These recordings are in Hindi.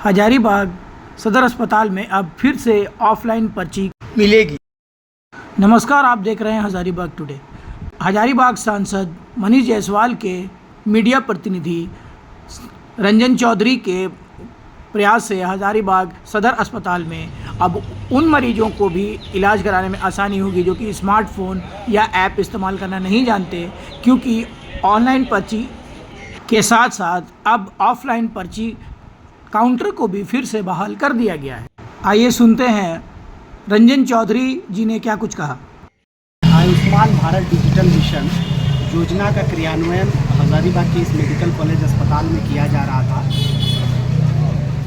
हजारीबाग सदर अस्पताल में अब फिर से ऑफलाइन पर्ची मिलेगी। नमस्कार, आप देख रहे हैं हजारीबाग टुडे। हजारीबाग सांसद मनीष जायसवाल के मीडिया प्रतिनिधि रंजन चौधरी के प्रयास से हजारीबाग सदर अस्पताल में अब उन मरीजों को भी इलाज कराने में आसानी होगी जो कि स्मार्टफ़ोन या ऐप इस्तेमाल करना नहीं जानते, क्योंकि ऑनलाइन पर्ची के साथ साथ अब ऑफलाइन पर्ची काउंटर को भी फिर से बहाल कर दिया गया है। आइए सुनते हैं रंजन चौधरी जी ने क्या कुछ कहा। आयुष्मान भारत डिजिटल मिशन योजना का क्रियान्वयन हजारीबाग के इस मेडिकल कॉलेज अस्पताल में किया जा रहा था।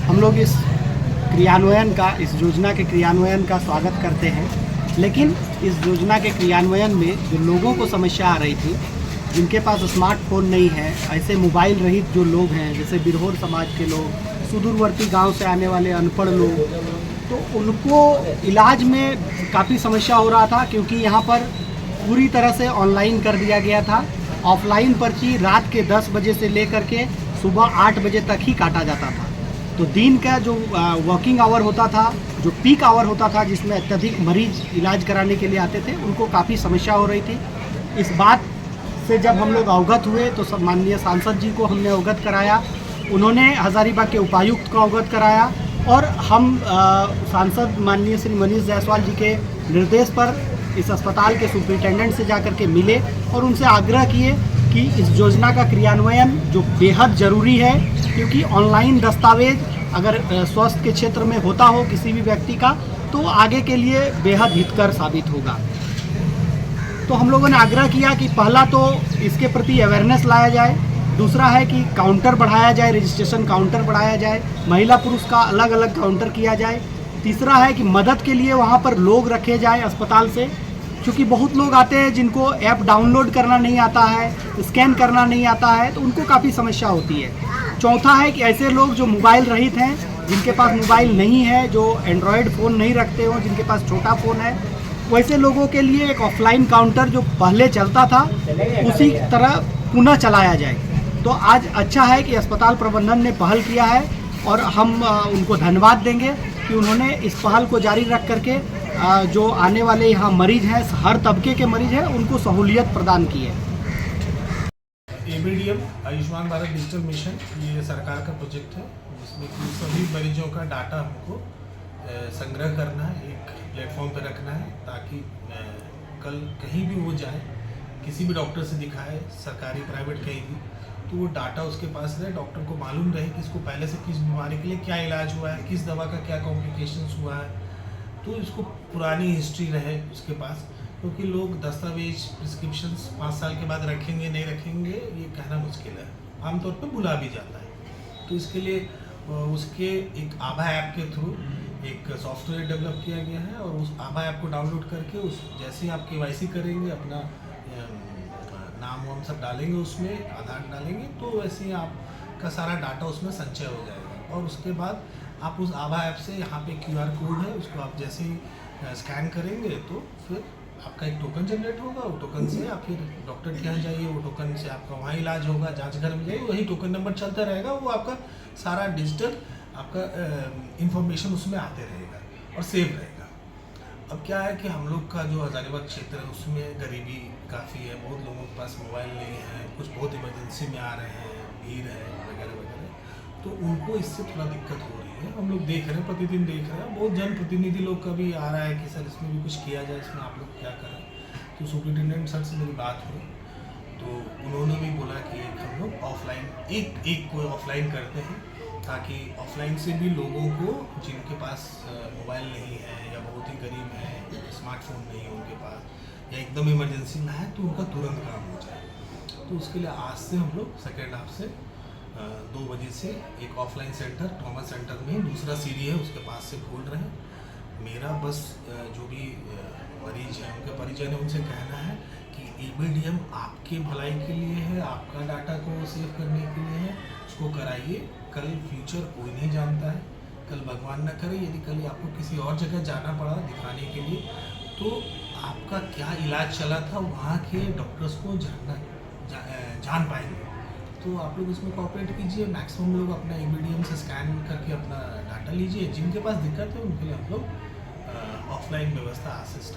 हम लोग इस योजना के क्रियान्वयन का स्वागत करते हैं, लेकिन इस योजना के क्रियान्वयन में जो लोगों को समस्या आ रही थी, जिनके पास स्मार्टफोन नहीं है, ऐसे मोबाइल रहित जो लोग हैं, जैसे बिरहोर समाज के लोग, सुदूरवर्ती गांव से आने वाले अनपढ़ लोग, तो उनको इलाज में काफ़ी समस्या हो रहा था, क्योंकि यहाँ पर पूरी तरह से ऑनलाइन कर दिया गया था। ऑफलाइन पर्ची रात के 10 बजे से लेकर के सुबह 8 बजे तक ही काटा जाता था। तो दिन का जो वर्किंग आवर होता था, जो पीक आवर होता था, जिसमें अत्यधिक मरीज इलाज कराने के लिए आते थे, उनको काफ़ी समस्या हो रही थी। इस बात से जब हम लोग अवगत हुए तो सब माननीय सांसद जी को हमने अवगत कराया, उन्होंने हजारीबाग के उपायुक्त को अवगत कराया, और हम सांसद माननीय श्री मनीष जायसवाल जी के निर्देश पर इस अस्पताल के सुपरिटेंडेंट से जाकर के मिले और उनसे आग्रह किए कि इस योजना का क्रियान्वयन जो बेहद ज़रूरी है, क्योंकि ऑनलाइन दस्तावेज अगर स्वास्थ्य के क्षेत्र में होता हो किसी भी व्यक्ति का, तो आगे के लिए बेहद हितकर साबित होगा। तो हम लोगों ने आग्रह किया कि पहला तो इसके प्रति अवेयरनेस लाया जाए, दूसरा है कि काउंटर बढ़ाया जाए, रजिस्ट्रेशन काउंटर बढ़ाया जाए, महिला पुरुष का अलग अलग काउंटर किया जाए, तीसरा है कि मदद के लिए वहाँ पर लोग रखे जाए अस्पताल से, क्योंकि बहुत लोग आते हैं जिनको ऐप डाउनलोड करना नहीं आता है, स्कैन करना नहीं आता है, तो उनको काफ़ी समस्या होती है। चौथा है कि ऐसे लोग जो मोबाइल रहित हैं, जिनके पास मोबाइल नहीं है, जो एंड्रॉयड फ़ोन नहीं रखते हो, जिनके पास छोटा फ़ोन है, वैसे लोगों के लिए एक ऑफलाइन काउंटर जो पहले चलता था उसी तरह पुनः चलाया जाए। तो आज अच्छा है कि अस्पताल प्रबंधन ने पहल किया है, और हम उनको धन्यवाद देंगे कि उन्होंने इस पहल को जारी रख करके जो आने वाले यहाँ मरीज हैं, हर तबके के मरीज हैं, उनको सहूलियत प्रदान की है। ABDM Ayushman Bharat digital mission ये सरकार का प्रोजेक्ट है, जिसमें कि सभी मरीजों का डाटा हमको संग्रह करना है, एक प्लेटफॉर्म पर रखना है, ताकि कल कहीं भी वो जाए, किसी भी डॉक्टर से दिखाए, सरकारी प्राइवेट कहीं भी, तो वो डाटा उसके पास रहे, डॉक्टर को मालूम रहे कि इसको पहले से किस बीमारी के लिए क्या इलाज हुआ है, किस दवा का क्या कॉम्प्लिकेशंस हुआ है, तो इसको पुरानी हिस्ट्री रहे उसके पास। क्योंकि लोग दस्तावेज प्रिस्क्रिप्शंस 5 साल के बाद रखेंगे नहीं रखेंगे, ये कहना मुश्किल है, आमतौर पर भुला भी जाता है। तो इसके लिए उसके एक आभा ऐप के थ्रू एक सॉफ्टवेयर डेवलप किया गया है, और उस आभा ऐप को डाउनलोड करके उस जैसे ही आप KYC करेंगे, अपना नाम वाम सब डालेंगे, उसमें आधार डालेंगे, तो वैसे ही आपका सारा डाटा उसमें संचय हो जाएगा। और उसके बाद आप उस आभा ऐप से, यहाँ पे QR कोड है, उसको आप जैसे ही स्कैन करेंगे तो फिर आपका एक टोकन जनरेट होगा, वो टोकन से आप फिर डॉक्टर के यहाँ जाइए, वो टोकन से आपका वहाँ इलाज होगा, जांच घर में जाइए, वही टोकन नंबर चलता रहेगा, वो आपका सारा डिजिटल आपका इन्फॉर्मेशन उसमें आते रहेगा और सेव रहेगा। अब क्या है कि हम लोग का जो हजारीबाग क्षेत्र है, उसमें गरीबी काफ़ी है, बहुत लोगों के पास मोबाइल नहीं है, कुछ बहुत इमरजेंसी में आ रहे हैं, भीड़ है वगैरह वगैरह, तो उनको इससे थोड़ा दिक्कत हो रही है। हम लोग देख रहे हैं, प्रतिदिन देख रहे हैं, बहुत जनप्रतिनिधि लोग का भी आ रहा है कि सर इसमें भी कुछ किया जाए, इसमें आप लोग क्या करें। तो सुपरिटेंडेंट सर से मेरी बात हुई, तो उन्होंने भी बोला कि हम लोग ऑफलाइन एक कोई ऑफलाइन करते हैं, ताकि ऑफलाइन से भी लोगों को जिनके पास मोबाइल नहीं है, या बहुत ही गरीब है, स्मार्टफोन नहीं है उनके पास, या एकदम इमरजेंसी में है, तो उनका तुरंत काम हो जाए। तो उसके लिए आज से हम लोग सेकेंड हाफ से 2 बजे से एक ऑफलाइन सेंटर थॉमस सेंटर में दूसरा सीढ़ी है उसके पास से खोल रहे हैं। मेरा बस जो भी मरीज हैं, उनके परिजन हैं, उनसे कहना है कि ABDM आपके भलाई के लिए है, आपका डाटा को सेव करने के लिए है, उसको कराइए। कल फ्यूचर कोई नहीं जानता है, कल भगवान न करे यदि कल आपको किसी और जगह जाना पड़ा दिखाने के लिए, तो आपका क्या इलाज चला था वहाँ के डॉक्टर्स को जान पाएंगे। तो तो आप लोग उसमें कॉपरेट कीजिए। मैक्सिमम लोग अपना EBDM से स्कैन करके अपना डाटा लीजिए। जिनके पास दिक्कत है उनके लिए हम लोग ऑफलाइन व्यवस्था आज से स्टार्ट